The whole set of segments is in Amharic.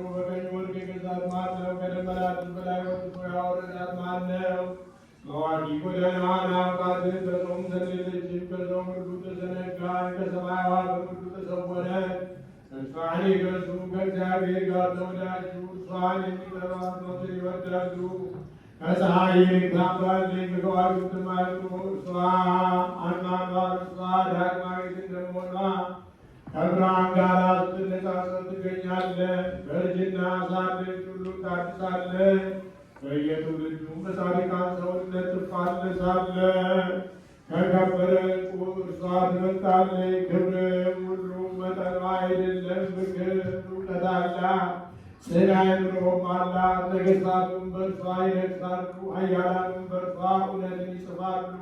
በቀኝ ወርቅ የገዛት ማን ነው? ከደመናትም በላይ ወጥቶ ያወረዳት ማን ነው? መዋቂ ጎዳናዋን አውቃትን በጾም ዘሌለችም ከሰው ምርዱ ተዘነጋች፣ ከሰማያዋ በምርዱ ተሰወረ። እርሷን የገዙ ከእግዚአብሔር ጋር ተወዳጁ፣ እርሷን የሚጠሯት ሞትን ይወዳሉ። ከፀሐይ ይልቅ ታምራለች፣ ከከዋክብትም አይልቁ። እርሷ አኗኗር እርሷ ዳግማዊት እንደመሆኗ ከብርሃን ጋር ስትነጻጸር ትገኛለች። በእርጅና ሳለች ሁሉ ታድሳለች፣ በየትውልዱም በጻድቃን ሰውነት ትፋለሳለች። ከከበረ ዕንቁ እርሷ ትበልጣለች፣ ክብርም ሁሉ መጠኗ አይደለም። ፍቅር እውቀት አላት፣ ጽን አእምሮም አላት። ነገሥታቱም በእርሷ ይነግሣሉ፣ ኃያላኑም በእርሷ እውነትን ይጽፋሉ።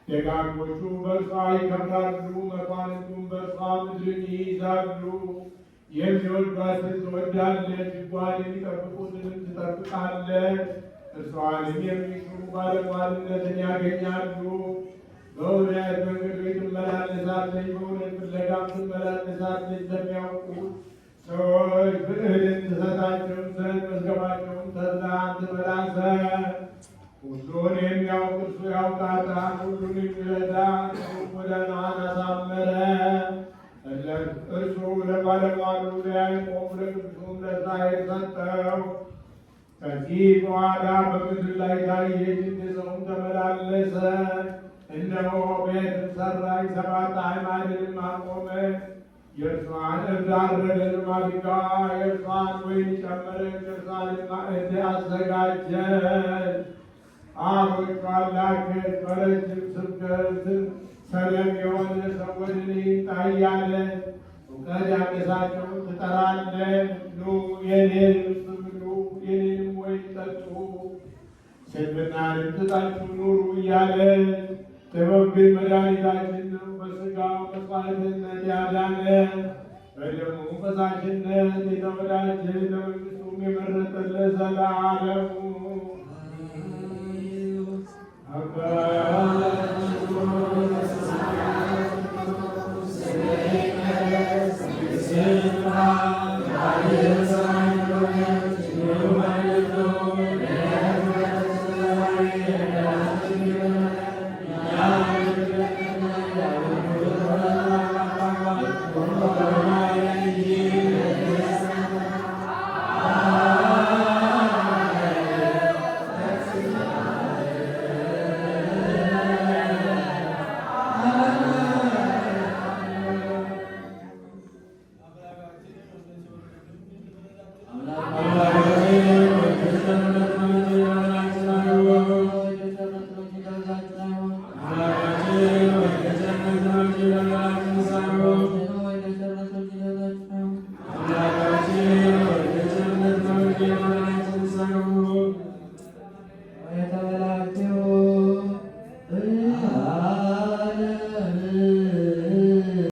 ደጋጎቹ በእርሷ ይከብራሉ፣ መኳንንቱም በእርሷ ምድርን ይይዛሉ። የሚወዷትን ትወዳለች፣ ሕጓን የሚጠብቁትንም ትጠብቃለች። እርሷንም የሚሹ ባለሟልነትን ያገኛሉ። በእውነት መንገዶች ትመላለሳለች፣ በእውነት ፍለጋም ትመላለሳለች። ለሚያውቁት ሰዎች ብዕልን ትሰጣቸው ዘንድ መዝገባቸውን ተዝላን ትበላሰ ሁሉን የሚያውቅ እርሱ ያውቃታል፣ ሁሉን የሚረዳ ጎዳናዋን አሳመረ። እርሱ ለባለሟሉ ለያዕቆብ ለቅዱሱም ለእስራኤል ሰጠው። ከዚህ በኋላ በምድር ላይ ታየች፣ እንደ ሰውም ተመላለሰ። እነሆ ቤትን ሠራች፣ ሰባት አዕማድንም አቆመች። የእርሷን እርድ አረደ፣ ማድጋዋ የእርሷን ወይን ጨመረች፣ የእርሷንም ማዕድ አዘጋጀች። አቦቿን ላከች፣ በረጅም ስብከት ሰለም የሆነ ሰው ወደ እኔ ይምጣ እያለች እውቀት ያነሳቸውን ትጠራለች። ኑ የኔን ልብስ ብሉ፣ የኔንም ወይን ጠጡ፣ ስንፍናንም ትታችሁ ኑሩ እያለች። ጥበብ ግን መድኃኒታችን ነው፣ በሥጋው መስዋዕትነት ያዳነን፣ በደሙ ፈሳሽነት የተወዳጀ፣ ለመንግሥቱም የመረጠን ለዘላለሙ። Amen.